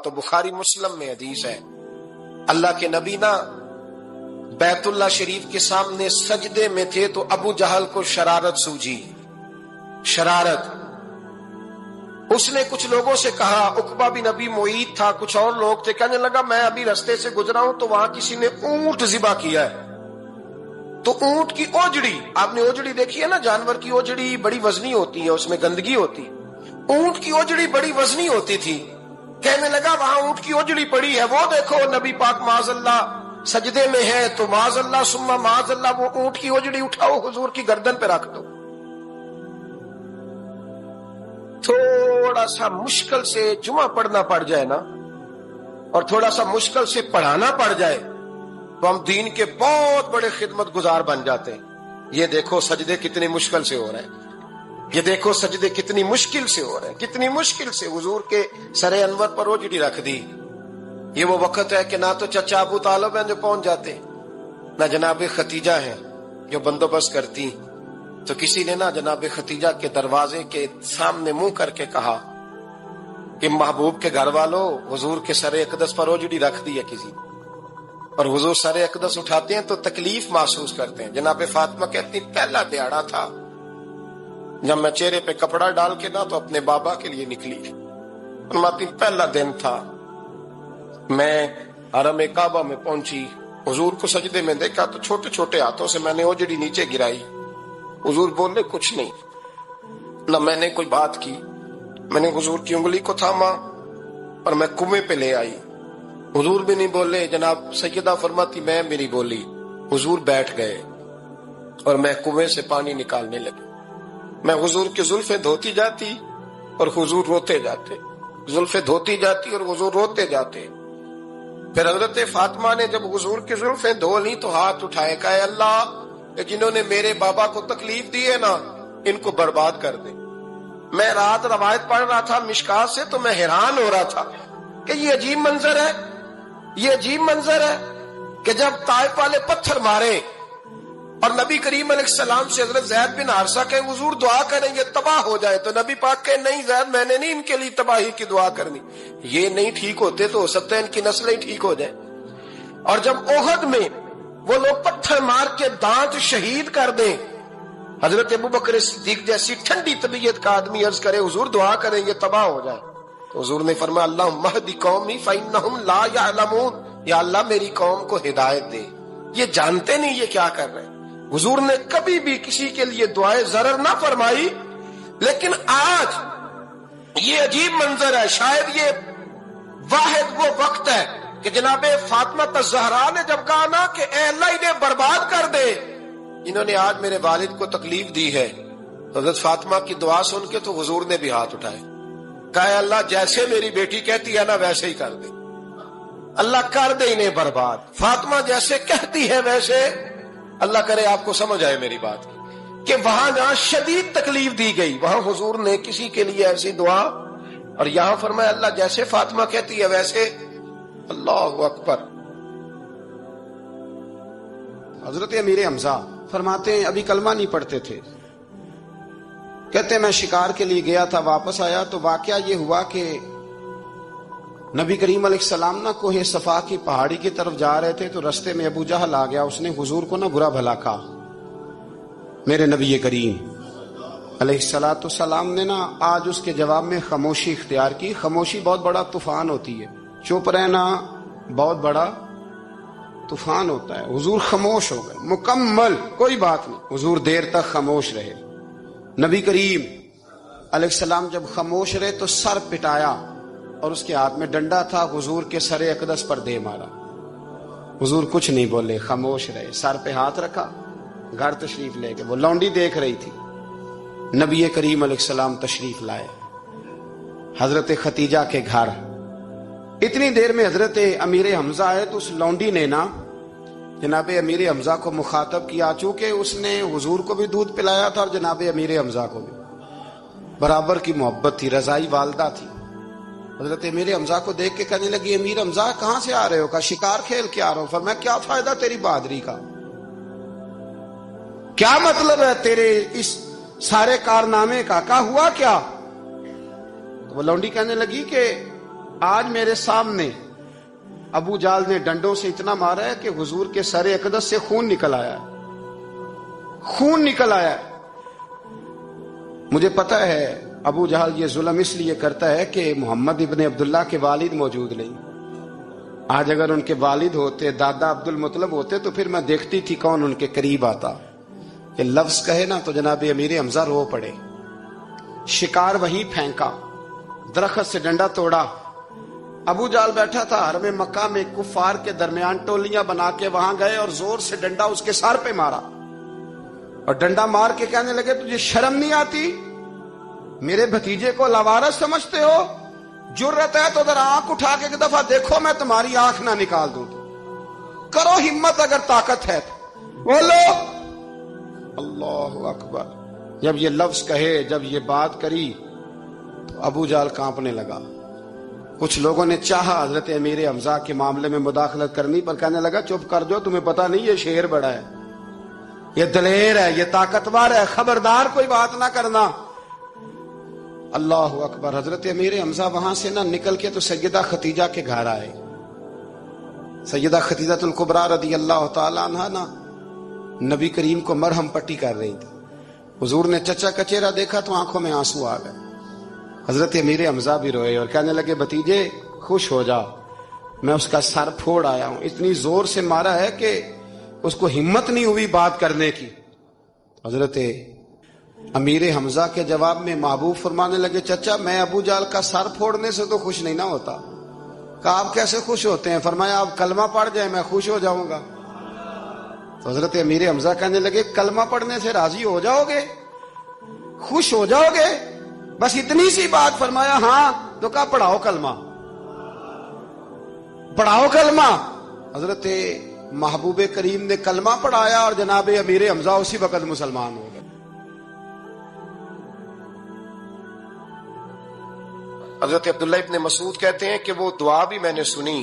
تو بخاری مسلم میں حدیث ہے، اللہ کے نبی نا بیت اللہ شریف کے سامنے سجدے میں تھے تو ابو جہل کو شرارت سوجھی، شرارت۔ اس نے کچھ لوگوں سے کہا، عقبہ بن ابی معیط تھا، کچھ اور لوگ تھے، کہنے لگا میں ابھی رستے سے گزرا ہوں تو وہاں کسی نے اونٹ ذبح کیا ہے، تو اونٹ کی اوجڑی، آپ نے اوجڑی دیکھی ہے نا، جانور کی اوجڑی بڑی وزنی ہوتی ہے، اس میں گندگی ہوتی، اونٹ کی اوجڑی بڑی وزنی ہوتی تھی۔ کہنے لگا وہاں اونٹ کی اوجڑی پڑی ہے، وہ دیکھو نبی پاک معاذ اللہ سجدے میں ہے، تو معاذ اللہ ثم معاذ اللہ وہ اونٹ کی اوجڑی اٹھاؤ حضور کی گردن پہ رکھ دو۔ تھوڑا سا مشکل سے جمعہ پڑھنا پڑ جائے نا، اور تھوڑا سا مشکل سے پڑھانا پڑ جائے تو ہم دین کے بہت بڑے خدمت گزار بن جاتے ہیں۔ یہ دیکھو سجدے کتنی مشکل سے ہو رہے ہیں، یہ دیکھو سجدے کتنی مشکل سے ہو رہے ہیں، کتنی مشکل سے حضور کے سر انور پر اوجڑی رکھ دی۔ یہ وہ وقت ہے کہ نہ تو چچا ابو طالب ہیں جو پہنچ جاتے، نہ جناب ختیجہ ہیں جو بندوبست کرتی، تو کسی نے نہ جناب ختیجہ کے دروازے کے سامنے منہ کر کے کہا کہ محبوب کے گھر والوں حضور کے سر اقدس پر اوجڑی رکھ دی ہے کسی، اور حضور سر اقدس اٹھاتے ہیں تو تکلیف محسوس کرتے ہیں۔ جناب فاطمہ کہتی پہلا دیہڑا تھا جب میں چہرے پہ کپڑا ڈال کے نہ تو اپنے بابا کے لیے نکلی، فرماتی پہلا دن تھا، میں حرم کعبہ میں پہنچی، حضور کو سجدے میں دیکھا تو چھوٹے چھوٹے ہاتھوں سے میں نے اوجڑی نیچے گرائی، حضور بولے کچھ نہیں، نہ میں نے کوئی بات کی، میں نے حضور کی انگلی کو تھاما اور میں کنویں پہ لے آئی، حضور بھی نہیں بولے، جناب سیدہ فرماتی میں بھی نہیں بولی، حضور بیٹھ گئے اور میں کنویں سے پانی نکالنے لگی، میں حضور کی زلفیں دھوتی جاتی اور حضور روتے جاتے، زلفیں دھوتی جاتی اور حضور روتے جاتے۔ پھر حضرت فاطمہ نے جب حضور کی زلفیں دھو لی تو ہاتھ اٹھائے، کہا اے اللہ جنہوں نے میرے بابا کو تکلیف دی ہے نا ان کو برباد کر دے۔ میں رات روایت پڑھ رہا تھا مشکات سے تو میں حیران ہو رہا تھا کہ یہ عجیب منظر ہے، یہ عجیب منظر ہے کہ جب طائف والے پتھر مارے اور نبی کریم علیہ السلام سے حضرت زید بن حارثہ کہ حضور دعا کریں یہ تباہ ہو جائے، تو نبی پاک کہ نہیں زید میں نے نہیں ان کے لیے تباہی کی دعا کرنی، یہ نہیں ٹھیک ہوتے تو ہو سکتا ہے ان کی نسلیں ٹھیک ہو جائیں۔ اور جب احد میں وہ لوگ پتھر مار کے دانت شہید کر دیں، حضرت ابوبکر صدیق جیسی ٹھنڈی طبیعت کا آدمی عرض کرے حضور دعا کریں یہ تباہ ہو جائے، تو حضور نے فرمایا اللہم اہد قومی فإنہم لا یعلمون، یا اللہ میری قوم کو ہدایت دے، یہ جانتے نہیں یہ کیا کر رہے ہیں۔ حضور نے کبھی بھی کسی کے لیے دعائے ضرر نہ فرمائی، لیکن آج یہ عجیب منظر ہے، شاید یہ واحد وہ وقت ہے کہ جناب فاطمہ الزہرا نے جب کہا نا کہ اے اللہ انہیں برباد کر دے انہوں نے آج میرے والد کو تکلیف دی ہے، حضرت فاطمہ کی دعا سن کے تو حضور نے بھی ہاتھ اٹھائے، کہا اے اللہ جیسے میری بیٹی کہتی ہے نا ویسے ہی کر دے، اللہ کر دے انہیں برباد، فاطمہ جیسے کہتی ہے ویسے، اللہ کرے آپ کو سمجھ آئے میری بات کہ وہاں جہاں شدید تکلیف دی گئی وہاں حضور نے کسی کے لیے ایسی دعا، اور یہاں فرمایا اللہ جیسے فاطمہ کہتی ہے ویسے، اللہ اکبر۔ حضرت امیر حمزہ فرماتے ہیں ابھی کلمہ نہیں پڑھتے تھے، کہتے ہیں میں شکار کے لیے گیا تھا، واپس آیا تو واقعہ یہ ہوا کہ نبی کریم علیہ السلام نہ کوہ صفا کی پہاڑی کی طرف جا رہے تھے تو رستے میں ابو جہل آ گیا، اس نے حضور کو نہ برا بھلا کہا، میرے نبی کریم علیہ السلام نے نا آج اس کے جواب میں خاموشی اختیار کی۔ خاموشی بہت بڑا طوفان ہوتی ہے، چپ رہنا بہت بڑا طوفان ہوتا ہے۔ حضور خاموش ہو گئے مکمل، کوئی بات نہیں، حضور دیر تک خاموش رہے۔ نبی کریم علیہ السلام جب خاموش رہے تو سر پٹایا اور اس کے ہاتھ میں ڈنڈا تھا، حضور کے سر اقدس پر دے مارا، حضور کچھ نہیں بولے، خاموش رہے، سر پہ ہاتھ رکھا، گھر تشریف لے گئے۔ وہ لونڈی دیکھ رہی تھی، نبی کریم علیہ السلام تشریف لائے حضرت ختیجہ کے گھر۔ اتنی دیر میں حضرت امیر حمزہ آئے تو اس لونڈی نے نا جناب امیر حمزہ کو مخاطب کیا، چونکہ اس نے حضور کو بھی دودھ پلایا تھا اور جناب امیر حمزہ کو بھی برابر کی محبت تھی، رضائی والدہ تھی۔ حضرت امیر حمزہ کو دیکھ کے کہنے لگی امیر حمزہ کہاں سے آ رہے ہو؟ کہا شکار کھیل کے آ رہا ہوں۔ فرمایا کیا فائدہ تیری بہادری کا، کیا مطلب ہے تیرے اس سارے کارنامے کا، کہا ہوا کیا؟ تو وہ لونڈی کہنے لگی کہ آج میرے سامنے ابو جال نے ڈنڈوں سے اتنا مارا ہے کہ حضور کے سر اقدس سے خون نکل آیا ہے، خون نکل آیا ہے۔ مجھے پتا ہے ابو جہل یہ ظلم اس لیے کرتا ہے کہ محمد ابن عبداللہ کے والد موجود نہیں۔ آج اگر ان کے والد ہوتے، دادا عبد المطلب ہوتے، تو پھر میں دیکھتی تھی کون ان کے قریب آتا۔ کہ لفظ کہے نا تو جناب امیر حمزہ رو پڑے۔ شکار وہیں پھینکا، درخت سے ڈنڈا توڑا۔ ابو جال بیٹھا تھا حرم مکہ میں، کفار کے درمیان ٹولیاں بنا کے وہاں گئے اور زور سے ڈنڈا اس کے سر پہ مارا، اور ڈنڈا مار کے کہنے لگے تجھے شرم نہیں آتی؟ میرے بھتیجے کو لاوارث سمجھتے ہو؟ جرت ہے تو ذرا آنکھ اٹھا کے ایک دفعہ دیکھو، میں تمہاری آنکھ نہ نکال دوں، کرو ہمت اگر طاقت ہے تو بولو۔ اللہ اکبر۔ جب یہ لفظ کہے، جب یہ بات کری تو ابو جال کانپنے لگا۔ کچھ لوگوں نے چاہا حضرت امیر حمزہ کے معاملے میں مداخلت کرنی، پر کہنے لگا چپ کر جو، تمہیں پتہ نہیں یہ شیر بڑا ہے، یہ دلیر ہے، یہ طاقتور ہے، خبردار کوئی بات نہ کرنا۔ اللہ اکبر۔ حضرت امیر حمزہ وہاں سے نہ نکل کے تو سیدہ ختیجہ کے گھر آئے۔ سیدہ ختیجہ الکبریٰ رضی اللہ تعالی عنہا نا نبی کریم کو مرہم پٹی کر رہی تھی۔ حضور نے چچا کا چہرہ دیکھا تو آنکھوں میں آنسو آ گئے۔ حضرت امیر حمزہ بھی روئے اور کہنے لگے بھتیجے خوش ہو جا، میں اس کا سر پھوڑ آیا ہوں۔ اتنی زور سے مارا ہے کہ اس کو ہمت نہیں ہوئی بات کرنے کی۔ حضرت امیر حمزہ کے جواب میں محبوب فرمانے لگے چچا میں ابو جال کا سر پھوڑنے سے تو خوش نہیں نہ ہوتا۔ کہا آپ کیسے خوش ہوتے ہیں؟ فرمایا آپ کلمہ پڑھ جائیں میں خوش ہو جاؤں گا۔ تو حضرت امیر حمزہ کہنے لگے کلمہ پڑھنے سے راضی ہو جاؤ گے، خوش ہو جاؤ گے، بس اتنی سی بات؟ فرمایا ہاں۔ تو کہا پڑھاؤ کلمہ، پڑھاؤ کلمہ۔ حضرت محبوب کریم نے کلمہ پڑھایا اور جناب امیر حمزہ اسی وقت مسلمان ہو گئے۔ حضرت عبداللہ ابن مسعود کہتے ہیں کہ وہ دعا بھی میں نے سنی،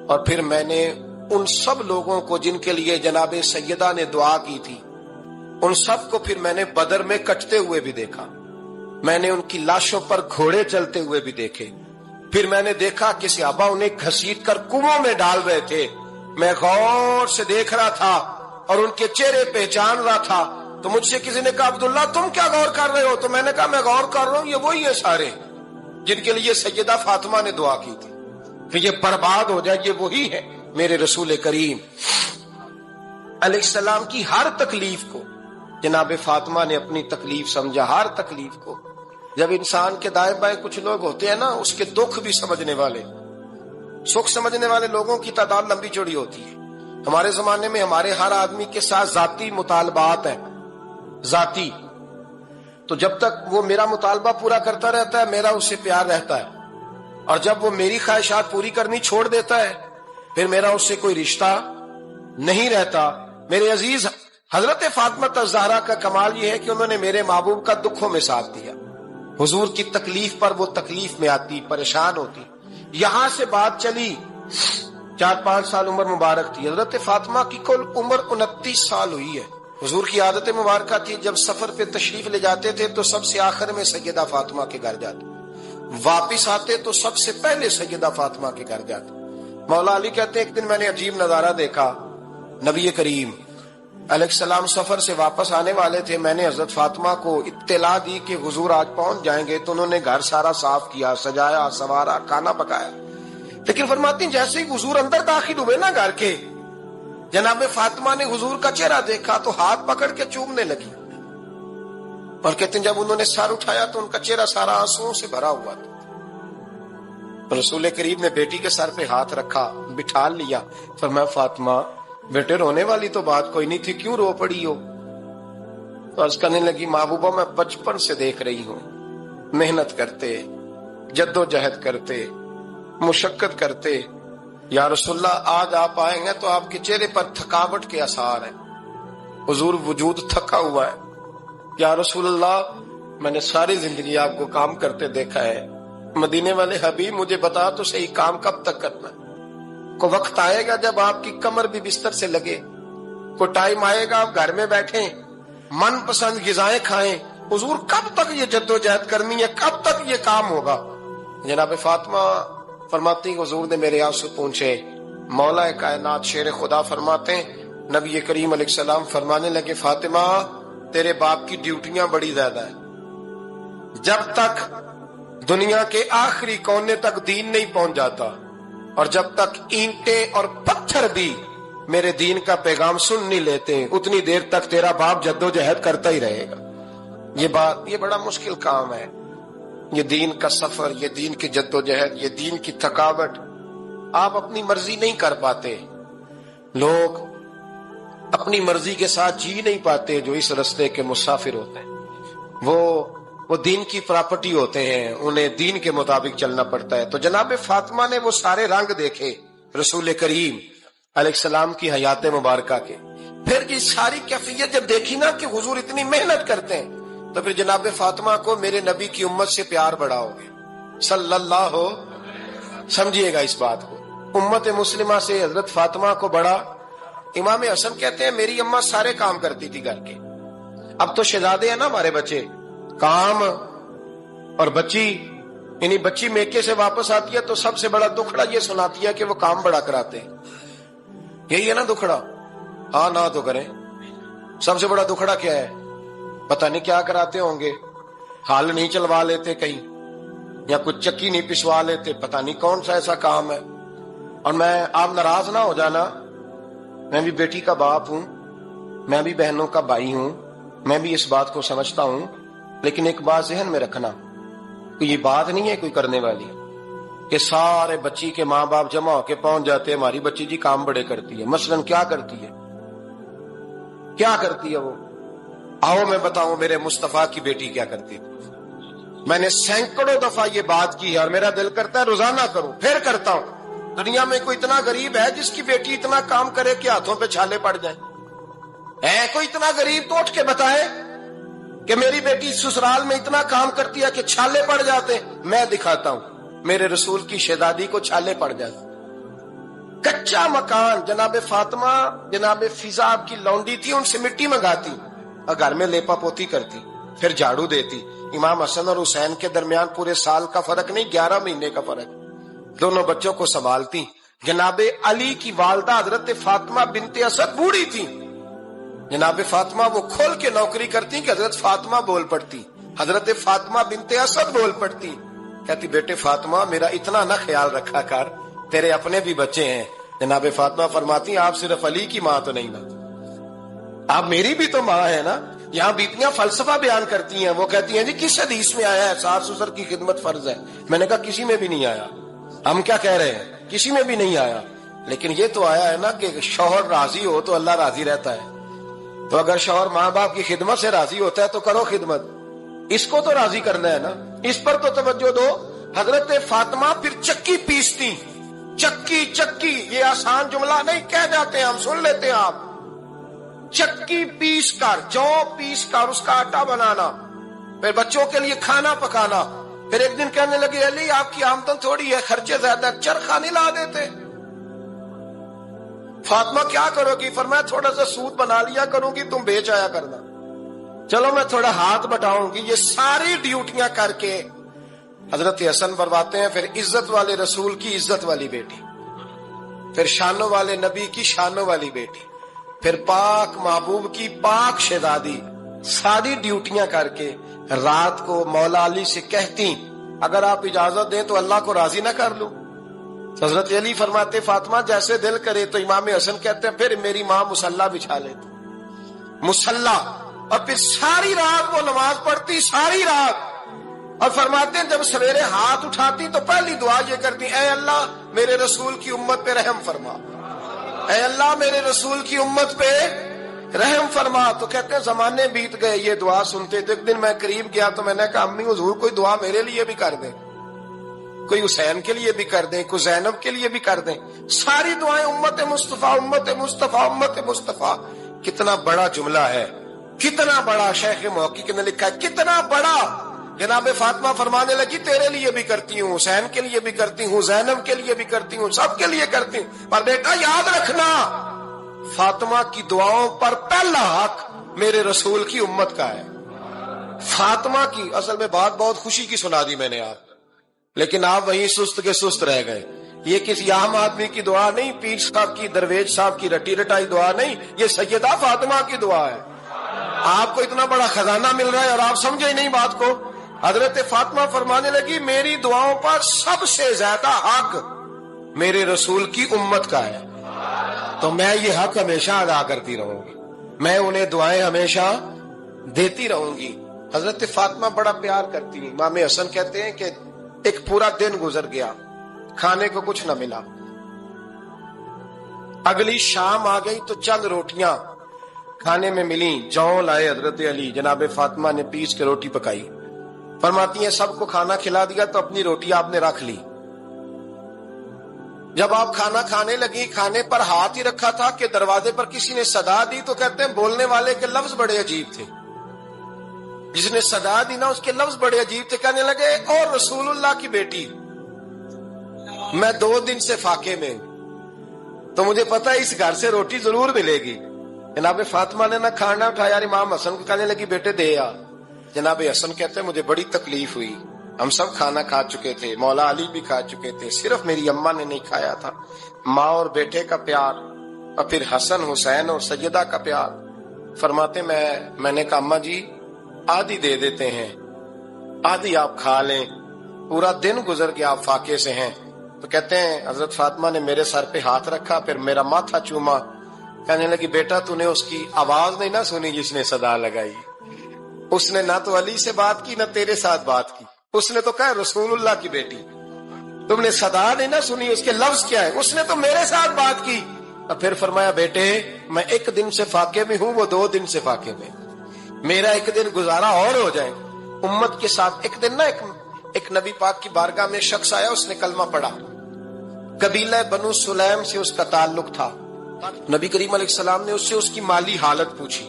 اور پھر میں نے ان سب لوگوں کو جن کے لیے جناب سیدہ نے دعا کی تھی، ان سب کو پھر میں نے بدر میں کٹتے ہوئے بھی دیکھا۔ میں نے ان کی لاشوں پر گھوڑے چلتے ہوئے بھی دیکھے۔ پھر میں نے دیکھا کہ صحابہ انہیں گھسیٹ کر کنووں میں ڈال رہے تھے۔ میں غور سے دیکھ رہا تھا اور ان کے چہرے پہچان رہا تھا۔ تو مجھ سے کسی نے کہا عبداللہ تم کیا غور کر رہے ہو؟ تو میں نے کہا میں غور کر رہا ہوں یہ وہی ہیں سارے جن کے لیے سیدہ فاطمہ نے دعا کی تھی کہ یہ برباد ہو جائے، یہ وہی ہے میرے رسول کریم علیہ السلام کی ہر تکلیف کو جناب فاطمہ نے اپنی تکلیف سمجھا، ہر تکلیف کو۔ جب انسان کے دائیں بائیں کچھ لوگ ہوتے ہیں نا، اس کے دکھ بھی سمجھنے والے، سکھ سمجھنے والے لوگوں کی تعداد لمبی چوڑی ہوتی ہے۔ ہمارے زمانے میں ہمارے ہر آدمی کے ساتھ ذاتی مطالبات ہیں، ذاتی، تو جب تک وہ میرا مطالبہ پورا کرتا رہتا ہے میرا اس سے پیار رہتا ہے، اور جب وہ میری خواہشات پوری کرنی چھوڑ دیتا ہے پھر میرا اس سے کوئی رشتہ نہیں رہتا۔ میرے عزیز حضرت فاطمہ الزہرا کا کمال یہ ہے کہ انہوں نے میرے محبوب کا دکھوں میں ساتھ دیا۔ حضور کی تکلیف پر وہ تکلیف میں آتی، پریشان ہوتی۔ یہاں سے بات چلی 4-5 سال عمر مبارک تھی۔ حضرت فاطمہ کی کل عمر 29 سال ہوئی ہے۔ حضور کی عادت مبارکہ تھی جب سفر پہ تشریف لے جاتے تھے تو سب سے آخر میں سیدہ فاطمہ کے گھر جاتے، واپس آتے تو سب سے پہلے سیدہ فاطمہ کے گھر جاتے۔ مولا علی کہتے ہیں ایک دن میں نے عجیب نظارہ دیکھا، نبی کریم علیہ السلام سفر سے واپس آنے والے تھے۔ میں نے حضرت فاطمہ کو اطلاع دی کہ حضور آج پہنچ جائیں گے، تو انہوں نے گھر سارا صاف کیا، سجایا، سنوارا، کھانا پکایا۔ لیکن فرماتی ہیں جیسے ہی حضور اندر داخل ہوئے نا گھر کے، جناب فاطمہ نے حضور کا چہرہ دیکھا تو ہاتھ پکڑ کے چومنے لگی، اور کہتے ہیں جب انہوں نے سر اٹھایا تو ان کا چہرہ سارا آنسوؤں سے بھرا ہوا تھا۔ رسول کریم نے بیٹی کے سر پہ ہاتھ رکھا، بٹھا لیا، فرمایا فاطمہ بیٹے رونے والی تو بات کوئی نہیں تھی، کیوں رو پڑی ہو؟ عرض کرنے لگی محبوبہ میں بچپن سے دیکھ رہی ہوں محنت کرتے، جد و جہد کرتے، مشقت کرتے، یا رسول اللہ آج آپ آئیں گے تو آپ کے چہرے پر تھکاوٹ کے آثار ہیں، حضور وجود تھکا ہوا ہے۔ یا رسول اللہ میں نے ساری زندگی آپ کو کام کرتے دیکھا ہے، مدینے والے حبیب مجھے بتا تو صحیح کام کب تک کرنا ہے؟ کو وقت آئے گا جب آپ کی کمر بھی بستر سے لگے، کو ٹائم آئے گا آپ گھر میں بیٹھیں من پسند غذائیں کھائیں، حضور کب تک یہ جد و جہد کرنی ہے، کب تک یہ کام ہوگا؟ جناب فاطمہ فرماتی ہیں حضور نے میرے آنسو پوچھے. مولا کائنات شیر خدا فرماتے ہیں نبی کریم علیہ السلام فرمانے لگے فاطمہ تیرے باپ کی ڈیوٹیاں بڑی زیادہ ہیں. جب تک دنیا کے آخری کونے تک دین نہیں پہنچ جاتا اور جب تک اینٹیں اور پتھر بھی میرے دین کا پیغام سن نہیں لیتے اتنی دیر تک تیرا باپ جدوجہد کرتا ہی رہے گا. یہ بڑا مشکل کام ہے. یہ دین کا سفر, یہ دین کی جدوجہد, یہ دین کی تھکاوٹ آپ اپنی مرضی نہیں کر پاتے. لوگ اپنی مرضی کے ساتھ جی نہیں پاتے جو اس رستے کے مسافر ہوتے ہیں. وہ دین کی پراپرٹی ہوتے ہیں, انہیں دین کے مطابق چلنا پڑتا ہے. تو جناب فاطمہ نے وہ سارے رنگ دیکھے رسول کریم علیہ السلام کی حیات مبارکہ کے. پھر یہ ساری کیفیت جب دیکھی نا کہ حضور اتنی محنت کرتے ہیں تو پھر جناب فاطمہ کو میرے نبی کی امت سے پیار بڑا ہو گیا صلی اللہ ہو. سمجھیے گا اس بات کو, امت مسلمہ سے حضرت فاطمہ کو بڑا. امام حسن کہتے ہیں میری اماں سارے کام کرتی تھی گھر کے. اب تو شہزادے ہیں نا ہمارے بچے, کام اور بچی, یعنی بچی میکے سے واپس آتی ہے تو سب سے بڑا دکھڑا یہ سناتی ہے کہ وہ کام بڑا کراتے ہیں. یہی ہے نا دکھڑا, ہاں نہ تو کریں. سب سے بڑا دکھڑا کیا ہے؟ پتہ نہیں کیا کراتے ہوں گے, ہال نہیں چلوا لیتے کہیں یا کچھ چکی نہیں پسوا لیتے, پتہ نہیں کون سا ایسا کام ہے. اور آپ ناراض نہ ہو جانا, میں بھی بیٹی کا باپ ہوں, میں بھی بہنوں کا بھائی ہوں, میں بھی اس بات کو سمجھتا ہوں, لیکن ایک بات ذہن میں رکھنا کہ یہ بات نہیں ہے کوئی کرنے والی کہ سارے بچی کے ماں باپ جمع ہو کے پہنچ جاتے ہیں ہماری بچی جی کام بڑے کرتی ہے. مثلاً کیا کرتی ہے, کیا کرتی ہے وہ؟ آؤ میں بتاؤں میرے مصطفیٰ کی بیٹی کیا کرتی تھی. میں نے سینکڑوں دفعہ یہ بات کی اور میرا دل کرتا ہے روزانہ کروں, پھر کرتا ہوں. دنیا میں کوئی اتنا غریب ہے جس کی بیٹی اتنا کام کرے کہ ہاتھوں پہ چھالے پڑ جائیں؟ ہے کوئی اتنا غریب تو اٹھ کے بتائے کہ میری بیٹی سسرال میں اتنا کام کرتی ہے کہ چھالے پڑ جاتے. میں دکھاتا ہوں میرے رسول کی شہزادی کو چھالے پڑ جاتے. کچا مکان, جناب فاطمہ جناب فضا آپ کی لونڈی تھی, ان سے مٹی منگاتی اور گھر میں لیپا پوتی کرتی, پھر جھاڑو دیتی. امام حسن اور حسین کے درمیان پورے سال کا فرق نہیں, 11 مہینے کا فرق. دونوں بچوں کو سنبھالتی. جناب علی کی والدہ حضرت فاطمہ بنت اسد بوڑھی تھی. جناب فاطمہ وہ کھول کے نوکری کرتی کہ حضرت فاطمہ بول پڑتی, حضرت فاطمہ بنت اسد بول پڑتی. کہتی بیٹے فاطمہ میرا اتنا نہ خیال رکھا کر, تیرے اپنے بھی بچے ہیں. جناب فاطمہ فرماتی آپ صرف علی کی ماں تو نہیں نا, آپ میری بھی تو ماں ہے نا. یہاں بیٹیاں فلسفہ بیان کرتی ہیں, وہ کہتی ہیں جی کس حدیث میں آیا ہے ساس سسر کی خدمت فرض ہے؟ میں نے کہا کسی میں بھی نہیں آیا. ہم کیا کہہ رہے ہیں, کسی میں بھی نہیں آیا. لیکن یہ تو آیا ہے نا کہ شوہر راضی ہو تو اللہ راضی رہتا ہے. تو اگر شوہر ماں باپ کی خدمت سے راضی ہوتا ہے تو کرو خدمت, اس کو تو راضی کرنا ہے نا, اس پر تو توجہ دو. حضرت فاطمہ پھر چکی پیستی. چکی چکی یہ آسان جملہ نہیں, کہہ جاتے ہیں ہم, سن لیتے ہیں آپ. چکی پیس کر, جو پیس کر اس کا آٹا بنانا, پھر بچوں کے لیے کھانا پکانا. پھر ایک دن کہنے لگے علی آپ کی آمدن تھوڑی ہے, خرچے زیادہ, چرخا نہیں لا دیتے. فاطمہ کیا کرو گی؟ فرمایا تھوڑا سا سود بنا لیا کروں گی, تم بیچ آیا کرنا. چلو میں تھوڑا ہاتھ بٹاؤں گی. یہ ساری ڈیوٹیاں کر کے حضرت حسن فرماتے ہیں پھر عزت والے رسول کی عزت والی بیٹی, پھر شانوں والے نبی کی شانوں والی بیٹی, پھر پاک محبوب کی پاک شہزادی. ساری ڈیوٹیاں کر کے رات کو مولا علی سے کہتی اگر آپ اجازت دیں تو اللہ کو راضی نہ کر لوں. حضرت علی فرماتے فاطمہ جیسے دل کرے. تو امام حسن کہتے ہیں پھر میری ماں مصلی بچھا لیتی, مصلی, اور پھر ساری رات وہ نماز پڑھتی, ساری رات. اور فرماتے ہیں جب سویرے ہاتھ اٹھاتی تو پہلی دعا یہ کرتی اے اللہ میرے رسول کی امت پہ رحم فرما, اے اللہ میرے رسول کی امت پہ رحم فرما. تو کہتے ہیں زمانے بیت گئے یہ دعا سنتے. تو ایک دن میں قریب گیا تو میں نے کہا امی حضور کوئی دعا میرے لیے بھی کر دیں, کوئی حسین کے لیے بھی کر دیں, کوئی زینب کے لیے بھی کر دیں. ساری دعائیں امت مصطفیٰ امت مصطفیٰ امت مصطفیٰ. کتنا بڑا جملہ ہے, کتنا بڑا. شیخ محقق نے لکھا ہے کتنا بڑا. جناب فاطمہ فرمانے لگی تیرے لیے بھی کرتی ہوں, حسین کے لیے بھی کرتی ہوں, زینب کے لیے بھی کرتی ہوں, سب کے لیے کرتی ہوں. پر بیٹا یاد رکھنا فاطمہ کی دعاؤں پر پہلا حق میرے رسول کی امت کا ہے. فاطمہ کی اصل میں بات بہت خوشی کی سنا دی میں نے. آپ لیکن آپ وہیں سست کے سست رہ گئے. یہ کسی عام آدمی کی دعا نہیں، پیر صاحب کی، درویش صاحب کی رٹی رٹائی دعا نہیں، یہ سیدہ فاطمہ کی دعا ہے. آپ کو اتنا بڑا خزانہ مل رہا ہے اور آپ سمجھے ہی نہیں بات کو. حضرت فاطمہ فرمانے لگی میری دعاؤں پر سب سے زیادہ حق میرے رسول کی امت کا ہے، تو میں یہ حق ہمیشہ ادا کرتی رہوں گی، میں انہیں دعائیں ہمیشہ دیتی رہوں گی. حضرت فاطمہ بڑا پیار کرتی ہیں. امام حسن کہتے ہیں کہ ایک پورا دن گزر گیا، کھانے کو کچھ نہ ملا. اگلی شام آ گئی تو چند روٹیاں کھانے میں ملیں. جوں لائے حضرت علی، جناب فاطمہ نے پیس کے روٹی پکائی. فرماتی ہیں سب کو کھانا کھلا دیا تو اپنی روٹی آپ نے رکھ لی. جب آپ کھانا کھانے لگی، کھانے پر ہاتھ ہی رکھا تھا کہ دروازے پر کسی نے صدا دی. تو کہتے ہیں بولنے والے کے لفظ بڑے عجیب تھے. جس نے صدا دی نا اس کے لفظ بڑے عجیب تھے. کہنے لگے اور رسول اللہ کی بیٹی، میں 2 دن سے فاقے میں ہوں، تو مجھے پتا ہے اس گھر سے روٹی ضرور ملے گی. جناب فاطمہ نے نہ کھانا اٹھایا. امام حسن کو کہنے لگی بیٹے دے آ. جناب حسن کہتے ہیں مجھے بڑی تکلیف ہوئی. ہم سب کھانا کھا چکے تھے، مولا علی بھی کھا چکے تھے، صرف میری اماں نے نہیں کھایا تھا. ماں اور بیٹے کا پیار، اور پھر حسن حسین اور سیدہ کا پیار. فرماتے میں نے کہا اماں جی آدھی دے دیتے ہیں، آدھی آپ کھا لیں، پورا دن گزر گیا آپ فاقے سے ہیں. تو کہتے ہیں حضرت فاطمہ نے میرے سر پہ ہاتھ رکھا، پھر میرا ماتھا چوما. کہنے لگی بیٹا تو نے اس کی آواز نہیں نہ سنی جس نے صدا لگائی. اس نے نہ تو علی سے بات کی نہ تیرے ساتھ بات کی، اس نے تو کہا رسول اللہ کی بیٹی. تم نے صدا نہیں نہ سنی، اس کے لفظ کیا ہے، اس نے تو میرے ساتھ بات کی. اور پھر فرمایا بیٹے میں 1 دن سے فاقے میں ہوں، وہ 2 دن سے فاقے میں. میرا 1 دن گزارا اور ہو جائے امت کے ساتھ. ایک دن نا ایک نبی پاک کی بارگاہ میں شخص آیا، اس نے کلمہ پڑھا. قبیلہ بنو سلیم سے اس کا تعلق تھا. نبی کریم علیہ السلام نے اس سے اس کی مالی حالت پوچھی.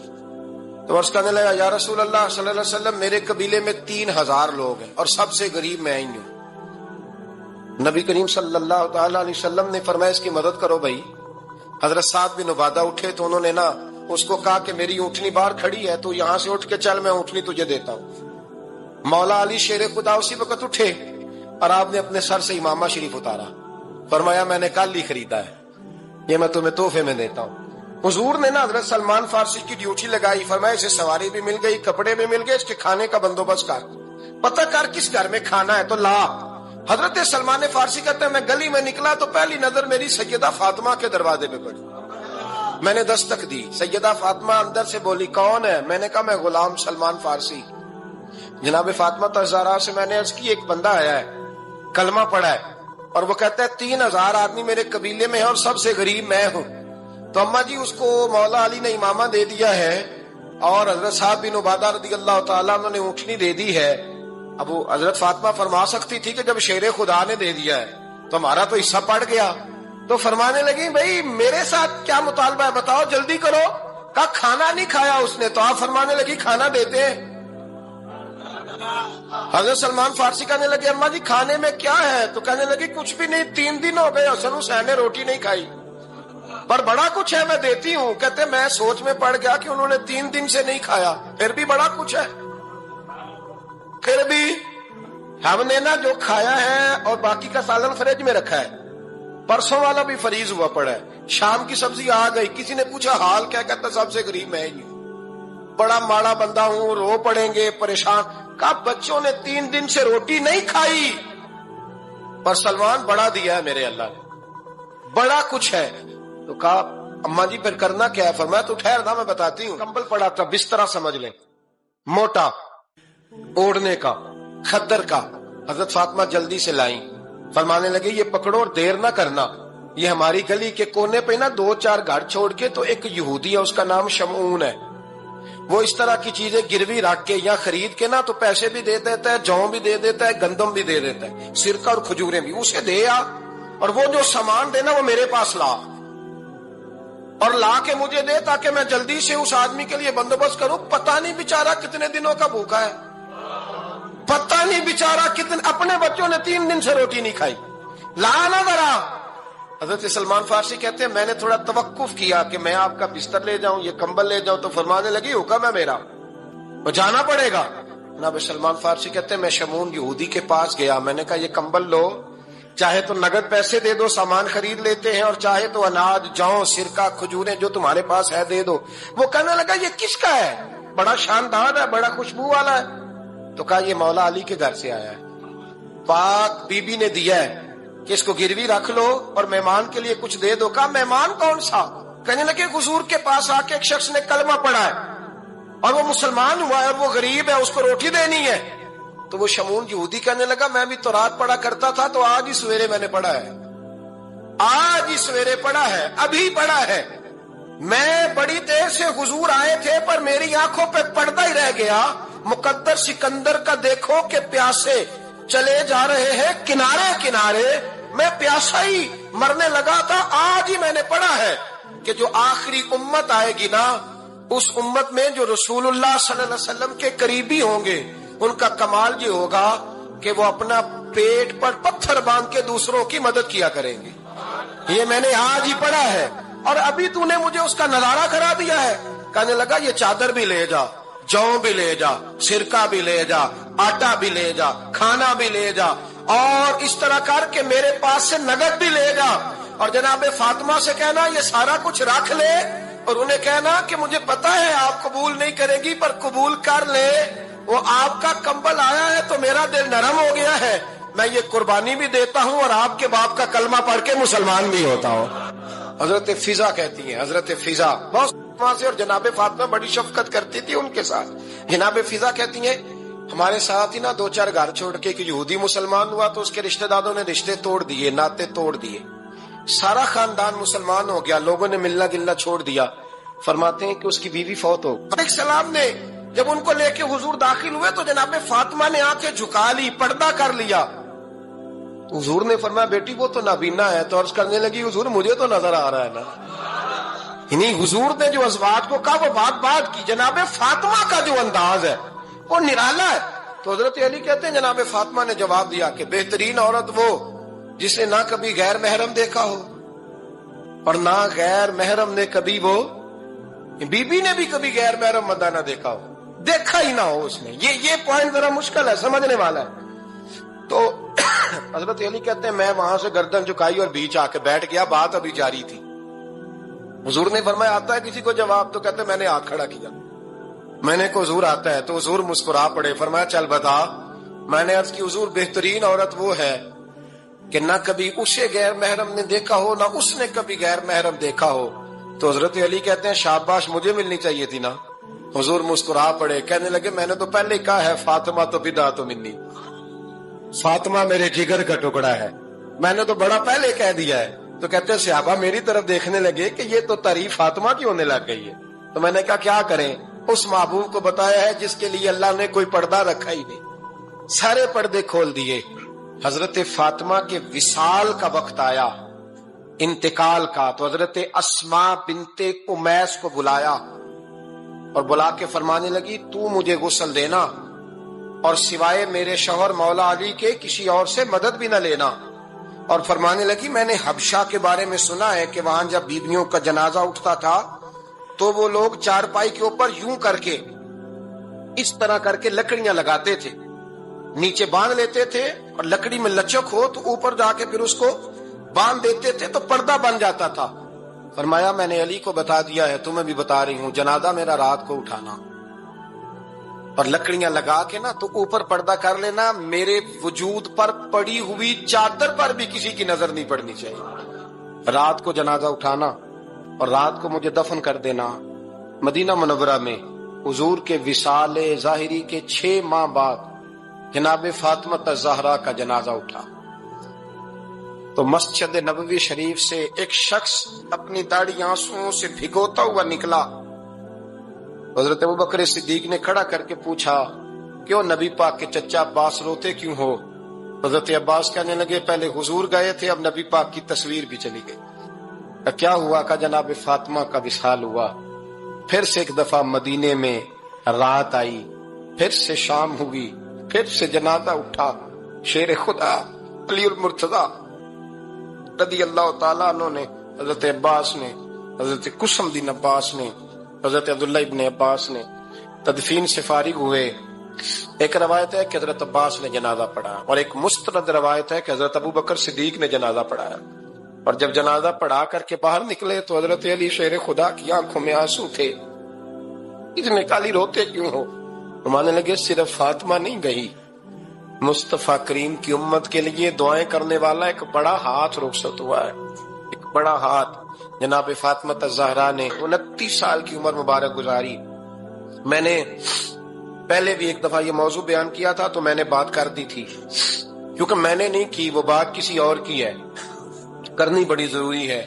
تو عرض کرنے لگا یا رسول اللہ صلی اللہ علیہ وسلم میرے قبیلے میں 3000 لوگ ہیں اور سب سے غریب میں ہی ہوں. نبی کریم صلی اللہ تعالی علیہ وسلم نے فرمایا اس کی مدد کرو بھائی. حضرت سعد بن عبادہ اٹھے تو انہوں نے نا اس کو کہا کہ میری اونٹنی باہر کھڑی ہے تو یہاں سے اٹھ کے چل، میں اونٹنی تجھے دیتا ہوں. مولا علی شیر خدا اسی وقت اٹھے اور آپ نے اپنے سر سے امامہ شریف اتارا. فرمایا میں نے کل ہی خریدا ہے، یہ میں تمہیں تحفے میں دیتا ہوں. حضور نے نا حضرت سلمان فارسی کی ڈیوٹی لگائی. فرمایا اسے سواری بھی مل گئی، کپڑے بھی مل گئے، اس کے کھانے کا بندوبست کر، پتہ کر کس گھر میں کھانا ہے تو لا. حضرت سلمان فارسی کہتے ہیں میں گلی میں نکلا تو پہلی نظر میری سیدہ فاطمہ کے دروازے پہ پڑی. میں نے دستک دی، سیدہ فاطمہ اندر سے بولی کون ہے؟ میں نے کہا میں غلام سلمان فارسی. جناب فاطمہ تزارا سے میں نے عرض کی ایک بندہ آیا ہے، کلمہ پڑھا ہے، اور وہ کہتا ہے 3000 آدمی میرے قبیلے میں ہیں اور سب سے غریب میں ہوں. تو اماں جی اس کو مولا علی نے امامہ دے دیا ہے اور حضرت صاحب بن عبادہ رضی اللہ تعالیٰ عنہ نے اونٹنی دے دی ہے. اب وہ حضرت فاطمہ فرما سکتی تھی کہ جب شیر خدا نے دے دیا ہے تو ہمارا تو حصہ پڑ گیا. تو فرمانے لگی بھئی میرے ساتھ کیا مطالبہ ہے بتاؤ، جلدی کرو. کہا کھانا نہیں کھایا اس نے. تو آپ فرمانے لگی کھانا دیتے ہیں. حضرت سلمان فارسی کہنے لگے اماں جی کھانے میں کیا ہے؟ تو کہنے لگی کچھ بھی نہیں، 3 دن ہو گئے حسن حسین نے روٹی نہیں کھائی، پر بڑا کچھ ہے میں دیتی ہوں. کہتے میں سوچ میں پڑ گیا کہ انہوں نے 3 دن سے نہیں کھایا، پھر بھی بڑا کچھ ہے. پھر بھی ہم نے نا جو کھایا ہے اور باقی کا سالن فریج میں رکھا ہے، پرسوں والا بھی فریز ہوا پڑا ہے، شام کی سبزی آ گئی. کسی نے پوچھا حال کیا؟ کہتا سب سے غریب میں ہی ہوں، بڑا ماڑا بندہ ہوں، رو پڑیں گے، پریشان. کہا بچوں نے 3 دن سے روٹی نہیں کھائی، پر سلمان بڑا دیا ہے میرے اللہ نے، بڑا کچھ ہے. تو کہا اماں جی پھر کرنا کیا ہے؟ فرمایا تو ٹھہر تھا میں بتاتی ہوں. کمبل پڑا تھا، بسترا سمجھ لیں، موٹا اوڑھنے کا، خدر کا. حضرت فاطمہ جلدی سے لائیں. فرمانے لگے یہ پکڑو اور دیر نہ کرنا. یہ ہماری گلی کے کونے پہ نا 2-4 گھر چھوڑ کے تو ایک یہودی ہے، اس کا نام شمعون ہے، وہ اس طرح کی چیزیں گروی رکھ کے یا خرید کے نا تو پیسے بھی دے دیتا ہے، جوں بھی دے دیتا ہے، گندم بھی دے دیتا ہے، سرکہ اور کھجوریں بھی. اسے دے آ اور وہ جو سامان دینا وہ میرے پاس لا، اور لا کے مجھے دے تاکہ میں جلدی سے اس آدمی کے لیے بندوبست کروں. پتہ نہیں بیچارہ کتنے دنوں کا بھوکا ہے، پتہ نہیں بیچارہ کتنے، اپنے بچوں نے 3 دن سے روٹی نہیں کھائی، لا نہ ذرا. حضرت سلمان فارسی کہتے ہیں میں نے تھوڑا توقف کیا کہ میں آپ کا بستر لے جاؤں، یہ کمبل لے جاؤں. تو فرمانے لگی حکم ہے میرا، وہ جانا پڑے گا. جناب سلمان فارسی کہتے ہیں میں شمون یہودی کے پاس گیا, میں نے کہا یہ کمبل لو, چاہے تو نگد پیسے دے دو, سامان خرید لیتے ہیں, اور چاہے تو اناج, جوں, سرکہ, کھجوریں جو تمہارے پاس ہے دے دو. وہ کہنے لگا یہ کس کا ہے, بڑا شاندار ہے, بڑا خوشبو والا ہے. تو کہا یہ مولا علی کے گھر سے آیا ہے, پاک بی بی نے دیا ہے کہ اس کو گروی رکھ لو اور مہمان کے لیے کچھ دے دو. کہا مہمان کون سا؟ کہنے لگے حضور کے پاس آ کے ایک شخص نے کلمہ پڑھا ہے اور وہ مسلمان ہوا ہے اور وہ غریب ہے, اس کو روٹی دینی ہے. تو وہ شمون یہودی کہنے لگا میں بھی تو رات پڑھا کرتا تھا, تو آج ہی سویرے میں نے پڑھا ہے, آج ہی سویرے پڑھا ہے, ابھی پڑھا ہے. میں بڑی دیر سے حضور آئے تھے پر میری آنکھوں پہ پردہ ہی رہ گیا. مقدر سکندر کا دیکھو کہ پیاسے چلے جا رہے ہیں کنارے کنارے, میں پیاسا ہی مرنے لگا تھا, آج ہی میں نے پڑھا ہے کہ جو آخری امت آئے گی نا, اس امت میں جو رسول اللہ صلی اللہ علیہ وسلم کے قریبی ہوں گے, ان کا کمال یہ ہوگا کہ وہ اپنا پیٹ پر پتھر باندھ کے دوسروں کی مدد کیا کریں گے. یہ میں نے آج ہی پڑھا ہے اور ابھی تو نے مجھے اس کا نظارہ کرا دیا ہے. کہنے لگا یہ چادر بھی لے جا, جوں بھی لے جا, سرکہ بھی لے جا, آٹا بھی لے جا, کھانا بھی لے جا, اور اس طرح کر کے میرے پاس سے نگد بھی لے جا, اور جناب فاطمہ سے کہنا یہ سارا کچھ رکھ لے, اور انہیں کہنا کہ مجھے پتا ہے آپ قبول نہیں کرے گی پر قبول کر لے, وہ آپ کا کمبل آیا ہے تو میرا دل نرم ہو گیا ہے, میں یہ قربانی بھی دیتا ہوں اور آپ کے باپ کا کلمہ پڑھ کے مسلمان بھی ہوتا ہوں. حضرت فضا کہتی ہیں, حضرت فضا بہت وہاں سے, اور جناب فاطمہ بڑی شفقت کرتی تھی ان کے ساتھ. جناب فضا کہتی ہیں ہمارے ساتھ ہی نا 2-4 گھر چھوڑ کے کہ یہودی مسلمان ہوا تو اس کے رشتہ داروں نے رشتے توڑ دیے, ناطے توڑ دیے, سارا خاندان مسلمان ہو گیا, لوگوں نے ملنا گلنا چھوڑ دیا. فرماتے ہیں کہ اس کی بیوی فوت ہو. علیہ السلام نے جب ان کو لے کے حضور داخل ہوئے تو جناب فاطمہ نے آنکھیں جھکا لی, پردہ کر لیا. تو حضور نے فرمایا بیٹی وہ تو نابینا ہے. تو عرض کرنے لگی حضور مجھے تو نظر آ رہا ہے نا. انہیں حضور نے جو ازواج کو کہا وہ بات کی. جناب فاطمہ کا جو انداز ہے وہ نرالا ہے. تو حضرت علی کہتے ہیں جناب فاطمہ نے جواب دیا کہ بہترین عورت وہ جس نے نہ کبھی غیر محرم دیکھا ہو اور نہ غیر محرم نے کبھی, وہ بی بی نے بھی کبھی غیر محرم مدہ نہ دیکھا ہو, دیکھا ہی نہ ہو اس نے. یہ پوائنٹ ذرا مشکل ہے, سمجھنے والا ہے. تو حضرت علی کہتے ہیں میں وہاں سے گردن جھکائی اور بیچ آ کے بیٹھ گیا, بات ابھی جاری تھی. حضور نے فرمایا آتا ہے کسی کو جواب؟ تو کہتے ہیں میں نے ہاتھ کھڑا کیا, میں نے کو حضور آتا ہے. تو حضور مسکرا پڑے, فرمایا چل بتا. میں نے عرض کی حضور بہترین عورت وہ ہے کہ نہ کبھی اسے غیر محرم نے دیکھا ہو نہ اس نے کبھی غیر محرم دیکھا ہو. تو حضرت علی کہتے ہیں شاباش مجھے ملنی چاہیے تھی نا. حضور مسکرا پڑے, کہنے لگے میں نے تو پہلے کہا ہے فاطمہ تو بدعت منی, فاطمہ میرے جگر کا ٹکڑا ہے, میں نے تو بڑا پہلے کہہ دیا ہے. تو کہتے ہیں صحابہ میری طرف دیکھنے لگے کہ یہ تو تعریف فاطمہ کی ہونے لگ گئی ہے. تو میں نے کہا کیا کریں, اس محبوب کو بتایا ہے جس کے لیے اللہ نے کوئی پردہ رکھا ہی نہیں, سارے پردے کھول دیے. حضرت فاطمہ کے وصال کا وقت آیا, انتقال کا. تو حضرت اسماء بنت امیس کو بلایا اور بلا کے فرمانے لگی تو مجھے غسل دینا اور سوائے میرے شوہر مولا علی کے کسی اور سے مدد بھی نہ لینا. اور فرمانے لگی میں نے حبشہ کے بارے میں سنا ہے کہ وہاں جب بیویوں کا جنازہ اٹھتا تھا تو وہ لوگ چارپائی کے اوپر یوں کر کے اس طرح کر کے لکڑیاں لگاتے تھے, نیچے باندھ لیتے تھے اور لکڑی میں لچک ہو تو اوپر جا کے پھر اس کو باندھ دیتے تھے تو پردہ بن جاتا تھا. فرمایا میں نے علی کو بتا دیا ہے, تمہیں بھی بتا رہی ہوں, جنازہ میرا رات کو اٹھانا اور لکڑیاں لگا کے نا تو اوپر پردہ کر لینا, میرے وجود پر پڑی ہوئی چادر پر بھی کسی کی نظر نہیں پڑنی چاہیے. رات کو جنازہ اٹھانا اور رات کو مجھے دفن کر دینا. مدینہ منورہ میں حضور کے وصال ظاہری کے 6 ماہ بعد جناب فاطمہ الزہرا کا جنازہ اٹھا. تو مسجد نبوی شریف سے ایک شخص اپنی داڑھی آنسوؤں سے بھگوتا ہوا نکلا. حضرت ابوبکر صدیق نے کھڑا کر کے پوچھا کیوں نبی پاک کے چچا عباس روتے کیوں ہو؟ حضرت عباس کہنے لگے پہلے حضور گئے تھے, اب نبی پاک کی تصویر بھی چلی گئی. کیا ہوا؟ کہ جناب فاطمہ کا وصال ہوا. پھر سے ایک دفعہ مدینے میں رات آئی, پھر سے شام ہوئی, پھر سے جنازہ اٹھا. شیر خدا علی المرتضی رضی اللہ تعالیٰ عنہ نے, حضرت عباس نے, حضرت قسم الدین عباس نے, حضرت عبداللہ ابن عباس نے تدفین سے فارغ ہوئے ایک روایت ہے کہ حضرت عباس نے جنازہ پڑھا، اور ایک مستند روایت ہے کہ حضرت ابو بکر صدیق نے جنازہ پڑھایا، اور جب جنازہ پڑھا کر کے باہر نکلے تو حضرت علی شیر خدا کی آنکھوں میں آنسو تھے۔ اتنے کالی روتے کیوں ہو؟ مانے لگے صرف فاطمہ نہیں گئی، مصطفیٰ کریم کی امت کے لیے دعائیں کرنے والا ایک بڑا ہاتھ رخصت ہوا ہے، ایک بڑا ہاتھ۔ جناب فاطمہ الزہرا نے 29 سال کی عمر مبارک گزاری۔ میں نے پہلے بھی ایک دفعہ یہ موضوع بیان کیا تھا تو میں نے بات کر دی تھی، کیونکہ میں نے نہیں کی، وہ بات کسی اور کی ہے، کرنی بڑی ضروری ہے۔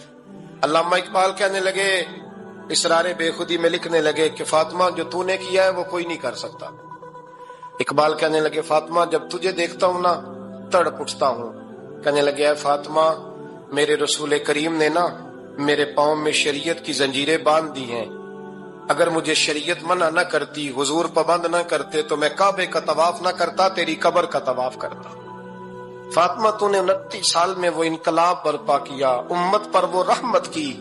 علامہ اقبال کہنے لگے، اسرار بے خودی میں لکھنے لگے کہ فاطمہ جو تو نے کیا ہے وہ کوئی نہیں کر سکتا۔ اقبال کہنے لگے، فاطمہ جب تجھے دیکھتا ہوں نا تڑپ اٹھتا ہوں۔ کہنے لگے، اے فاطمہ میرے رسول کریم نے نا میرے پاؤں میں شریعت کی زنجیریں باندھ دی ہیں، اگر مجھے شریعت منع نہ کرتی، حضور پابند نہ کرتے تو میں کعبے کا طواف نہ کرتا، تیری قبر کا طواف کرتا۔ فاطمہ تو نے 29 سال میں وہ انقلاب برپا کیا، امت پر وہ رحمت کی۔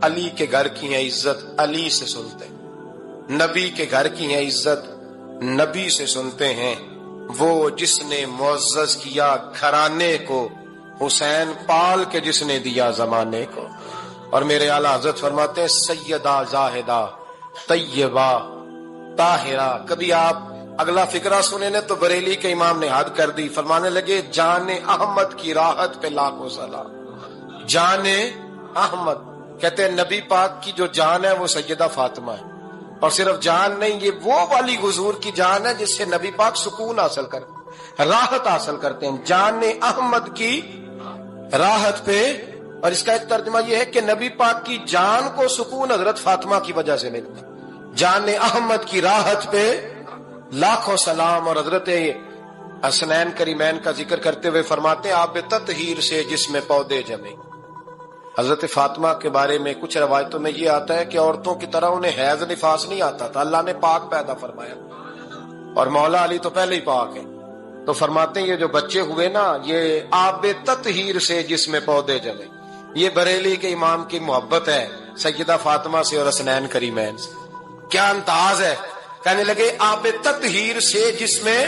علی کے گھر کی ہے عزت، علی سے سنتے، نبی کے گھر کی ہے عزت، نبی سے سنتے ہیں۔ وہ جس نے معزز کیا گھرانے کو، حسین پال کے جس نے دیا زمانے کو۔ اور میرے اعلیٰ حضرت فرماتے ہیں، سیدہ زاہدہ طیبہ طاہرہ۔ کبھی آپ اگلا فقرہ سنے نے تو بریلی کے امام نے حد کر دی، فرمانے لگے، جان احمد کی راحت پہ لاکھوں سلام۔ جان احمد کہتے ہیں نبی پاک کی جو جان ہے وہ سیدہ فاطمہ ہے، اور صرف جان نہیں، یہ وہ والی حضور کی جان ہے جس سے نبی پاک سکون حاصل کرتے، راحت حاصل کرتے ہیں۔ جان احمد کی راحت پہ، اور اس کا ایک ترجمہ یہ ہے کہ نبی پاک کی جان کو سکون حضرت فاطمہ کی وجہ سے ملتا۔ جان احمد کی راحت پہ لاکھوں سلام۔ اور حضرت حسنین کریمین کا ذکر کرتے ہوئے فرماتے ہیں، آب تطہیر سے جس میں پودے جمے۔ حضرت فاطمہ کے بارے میں کچھ روایتوں میں یہ آتا ہے کہ عورتوں کی طرح انہیں حیض نفاس نہیں آتا تھا، اللہ نے پاک پیدا فرمایا، اور مولا علی تو پہلے ہی پاک ہے۔ تو فرماتے ہیں یہ جو بچے ہوئے نا، یہ آب تطہیر سے جس میں پودے جمے۔ یہ بریلی کے امام کی محبت ہے سیدہ فاطمہ سے اور حسنین کریمین سے، کیا انداز ہے۔ کہنے لگے، آب تطہیر سے جس میں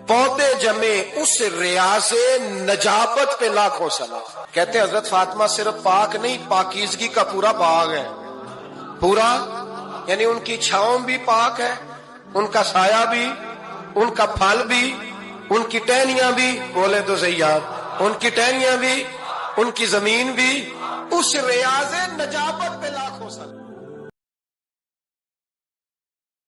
پودے جمے، اس ریاض نجابت پہ لاکھوں سلام۔ کہتے ہیں حضرت فاطمہ صرف پاک نہیں، پاکیزگی کا پورا باغ ہے، پورا، یعنی ان کی چھاؤں بھی پاک ہے، ان کا سایہ بھی، ان کا پھل بھی، ان کی ٹہنیاں بھی، بولے تو صحیح آپ، ان کی ٹہنیاں بھی، ان کی زمین بھی، اس ریاض نجابت پہ لاکھوں سلام۔